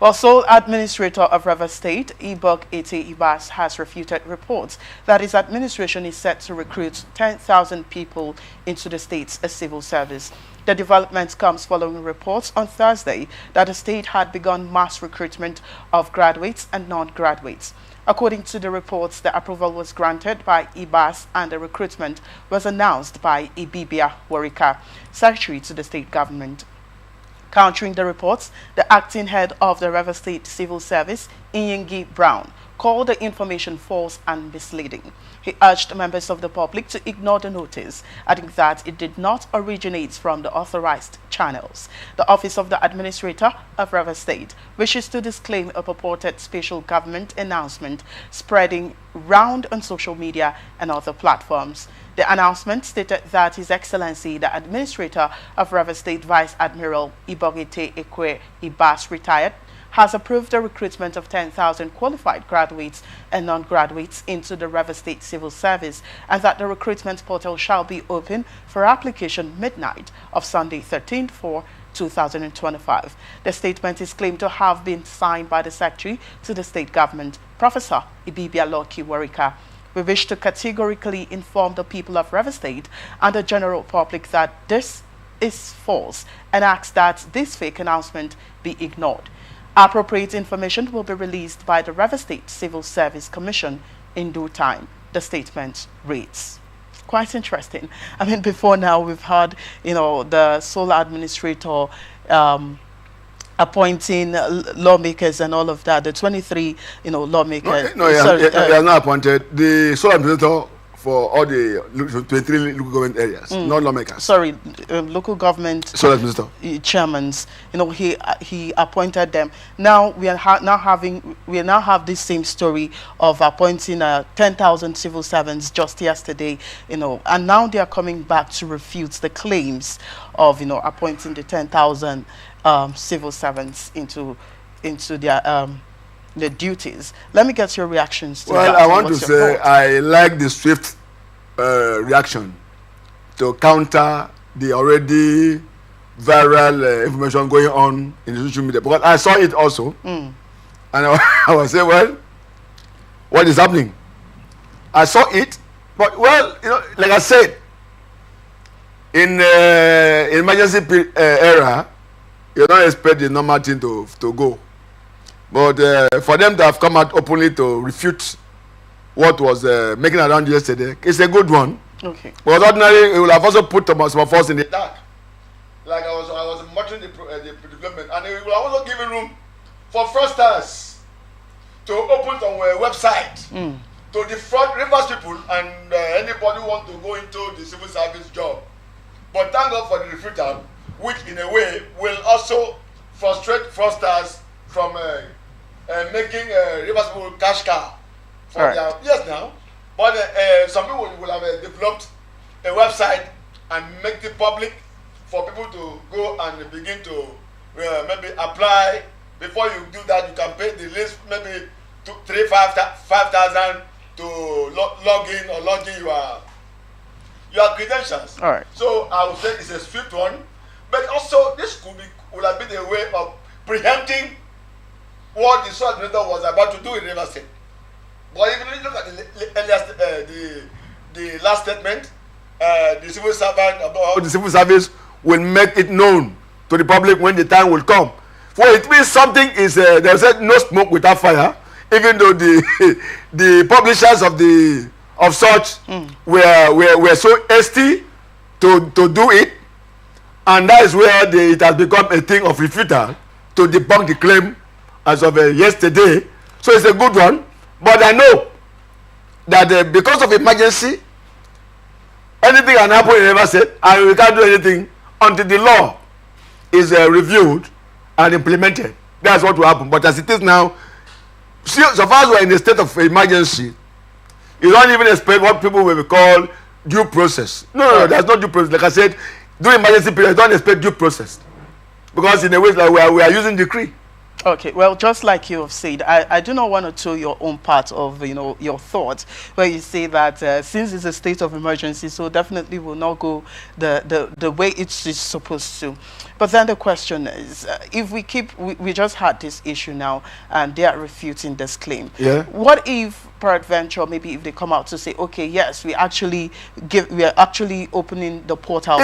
Also, Administrator of River State, Ibok-Ete Ibas, has refuted reports that his administration is set to recruit 10,000 people into the state's civil service. The development comes following reports on Thursday that the state had begun mass recruitment of graduates and non-graduates. According to the reports, the approval was granted by Ibas and the recruitment was announced by Ibibia, Secretary to the state government. Countering the reports, the acting head of the River State Civil Service, Inyingi Brown, called the information false and misleading. He urged members of the public to ignore the notice, adding that it did not originate from the authorized channels. The Office of the Administrator of River State wishes to disclaim a purported special government announcement spreading round on social media and other platforms. The announcement stated that His Excellency, the Administrator of River State Vice Admiral Ibok-Ete Ibas, retired, has approved the recruitment of 10,000 qualified graduates and non-graduates into the River State Civil Service, and that the recruitment portal shall be open for application midnight of Sunday 13/4/2025. The statement is claimed to have been signed by the Secretary to the State Government, Professor Ibibia. We wish to categorically inform the people of River State and the general public that this is false and ask that this fake announcement be ignored. Appropriate information will be released by the River State Civil Service Commission in due time, the statement reads. Quite interesting. I mean, before now we've had, the sole administrator appointing lawmakers and all of that. The 23, lawmakers. No, he has not appointed the sole administrator for all the 23 local government areas, not lawmakers. Sorry, local government sole administrator chairmans. He appointed them. Now we now have this same story of appointing 10,000 civil servants just yesterday. And now they are coming back to refute the claims of appointing the 10,000 civil servants into their duties. Let me get your reactions to that. Well, I want to say I like the swift reaction to counter the already viral information going on in social media, because I saw it also, and I was saying, well, what is happening? I saw it, but like I said, in emergency era, you don't expect the normal thing to go. But for them to have come out openly to refute what was making around yesterday, it's a good one. Okay. Because ordinarily, it will have also put some of us in the dark. Like I was monitoring the development, and it will also give room for fraudsters to open some website to defraud Rivers people and anybody who want to go into the civil service job. But thank God for the refutal, which in a way will also frustrate fraudsters from making Rivers people cash cow for their yes now. But some people will have developed a website and make it public for people to go and begin to maybe apply. Before you do that, you can pay the least maybe 5,000 to log in or log in your credentials. All right. So I would say it's a swift one, but also this would have been a way of preempting what the sole administrator was about to do in River State. But if you look at the last statement, the civil servant about the civil service will make it known to the public when the time will come. For it means something is they said no smoke without fire, even though the publishers of such were so hasty to do it, and that is where it has become a thing of refutal to debunk the claim as of yesterday. So it's a good one, but I know that because of emergency, anything can happen in River State, and we can't do anything until the law is reviewed and implemented. That's what will happen. But as it is now, so far as we're in a state of emergency, you don't even expect what people will call due process. No, there's no due process. Like I said, during emergency period, don't expect due process, because in a way like we are using decree. Okay, well, just like you have said, I do not want to tell your own part of, your thoughts, where you say that since it's a state of emergency, so definitely will not go the way it's supposed to. But then the question is, if we just had this issue now, and they are refuting this claim. Yeah. What if, peradventure, maybe if they come out to say, okay, yes, we are actually opening the portal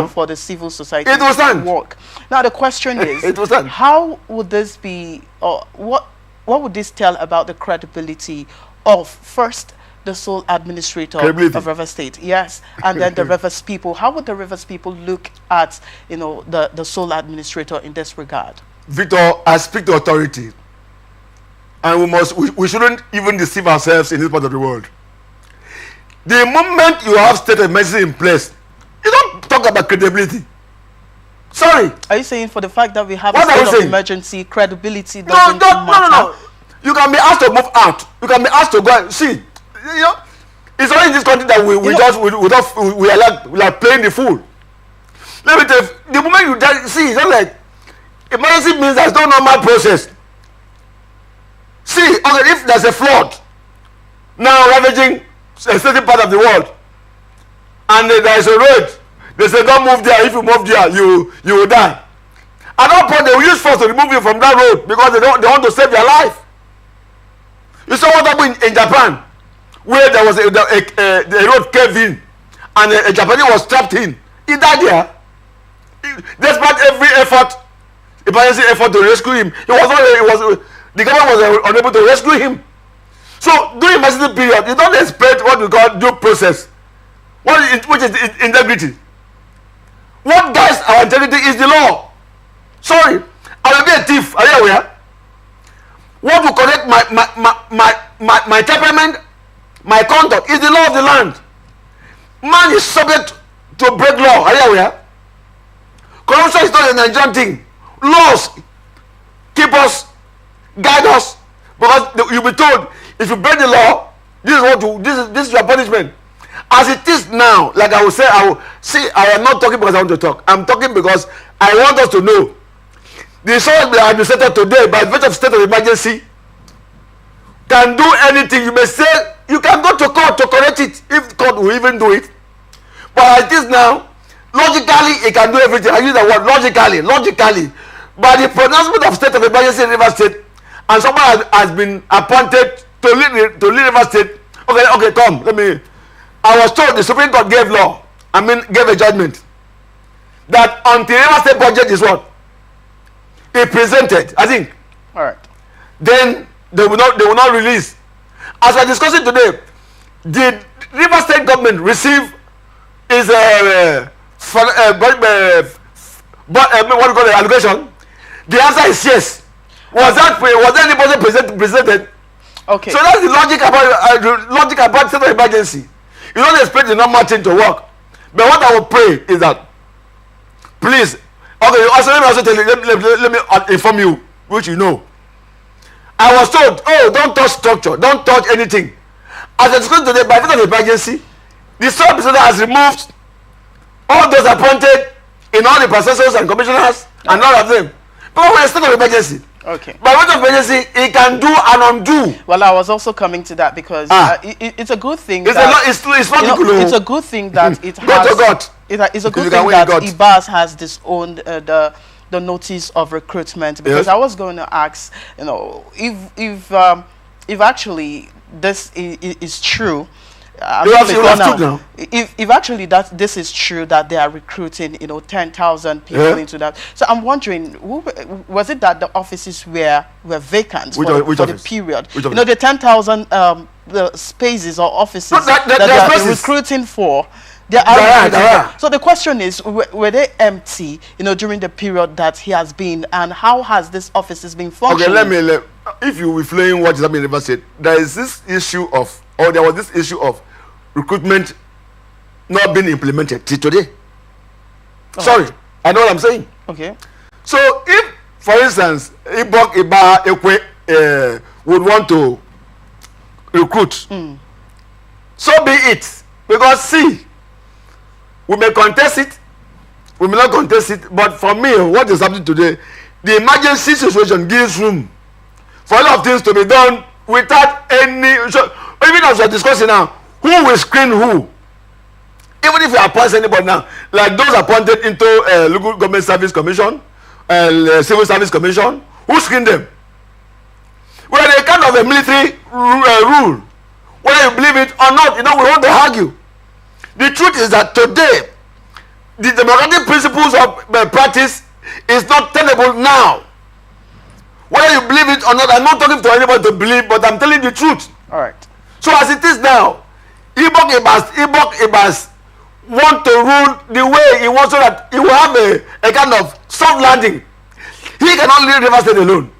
for the civil society to work. Now the question is, how would this be, or what would this tell about the credibility of, first, the sole administrator of Rivers State, yes, and then the Rivers people? How would the Rivers people look at, the sole administrator in this regard? Victor, I speak to authority, and we shouldn't even deceive ourselves in this part of the world. The moment you have state of emergency in place, you don't talk about credibility. Sorry. Are you saying for the fact that we have a state of emergency, credibility doesn't matter? No. You can be asked to move out. You can be asked to go and see. It's only in this country that we are playing the fool. Let me tell you, the moment you see, it's not like emergency means there's no normal process. See, okay, if there's a flood now ravaging a certain part of the world, and there is a road, they say don't move there. If you move there, you will die. At that point, they will use force to remove you from that road because they want to save your life. You saw what happened in Japan, where there was a road caved in, and a Japanese was trapped in. He died there. Despite every emergency effort to rescue him, the government was unable to rescue him. So during emergency period, you don't expect what we call due process, which is integrity. What guides our integrity is the law. Sorry, I will be a thief. Are you aware? What will correct my temperament, my conduct is the law of the land. Man is subject to break law. Are you aware? Corruption is not a Nigerian thing. Laws keep us, guide us, because you'll be told if you break the law, this is your punishment. As it is now, like I will say, I am not talking because I want to talk. I'm talking because I want us to know. The sole administrator today, by virtue of state of emergency, can do anything. You may say you can go to court to correct it if court will even do it. But as it is now, logically, it can do everything. I use the word logically. By the pronouncement of state of emergency in Rivers State, and someone has been appointed to lead Rivers State. Okay, come. I was told the Supreme Court gave a judgment that until Rivers State budget is what? It presented, I think. All right. Then they will not release. As we're discussing today, did Rivers State government receive its allocation? The answer is yes. Was there any budget presented? Okay. So that's the logic about state of emergency. You don't expect the normal thing to work. But what I will pray is that, please, okay, also let me inform you, which you know. I was told, don't touch structure, don't touch anything. As I discussed today, by virtue of emergency, the sole president has removed all those appointed in all the processors and commissioners and all of them. But when it's state of emergency, okay, by virtue of emergency, it can do and undo. Well, I was also coming to that because it's a good thing. It's a good thing that it has. It's a good thing that Ibas has disowned the notice of recruitment, because I was going to ask, if actually this is true. If actually this is true, that they are recruiting 10,000 people into that, so I'm wondering, was it that the offices were vacant for the period? The 10,000 the spaces or offices that they are recruiting for. So the question is, were they empty during the period that he has been, and how has this offices been functioning? Okay, if you reflect what is happening in Rivers State, there was this issue of recruitment not being implemented till today. Sorry, I know what I'm saying. Okay. So if, for instance, Ibok-Ete would want to recruit, so be it. Because see, we may contest it, we may not contest it, but for me, what is happening today, the emergency situation gives room for a lot of things to be done without any. So even as we're discussing now, who will screen who? Even if you appoint anybody now, like those appointed into local government service commission, civil service commission, who screen them? We are a kind of a military rule, whether you believe it or not. You know, we want to argue. The truth is that today, the democratic principles of practice is not tenable now. Whether you believe it or not, I'm not talking to anybody to believe, but I'm telling the truth. All right. So as it is now, Ibok-Ete Ibas want to rule the way he wants, so that he will have a kind of soft landing. He cannot leave Rivers State alone.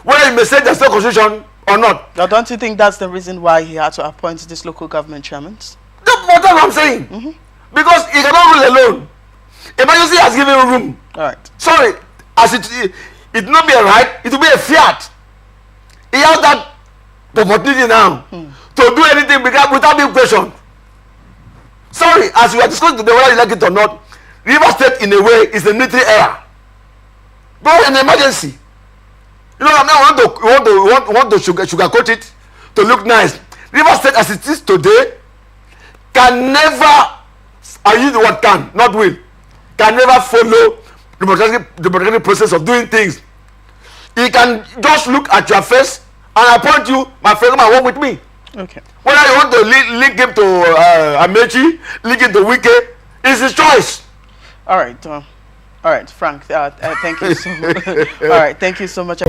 Whether he may say there's no constitution or not. Now, don't you think that's the reason why he had to appoint these local government chairmen? That's what I'm saying. Because he cannot rule alone. Emergency has given him room. All right. Sorry, as it will not be a right, it will be a fiat. He has that opportunity now to do anything without being questioned. Sorry, as we are discussing today, whether you like it or not, Rivers State in a way is a military era. But an emergency. You know, I want to sugarcoat it to look nice. Rivers State as it is today can never, I use the word can, not will, can never follow the democratic process of doing things. He can just look at your face and appoint you, my friend, come and work with me. Okay. Whether you want to link him to Amechi, link him to Wike, it's his choice. All right, Frank. Thank you so much. All right, thank you so much.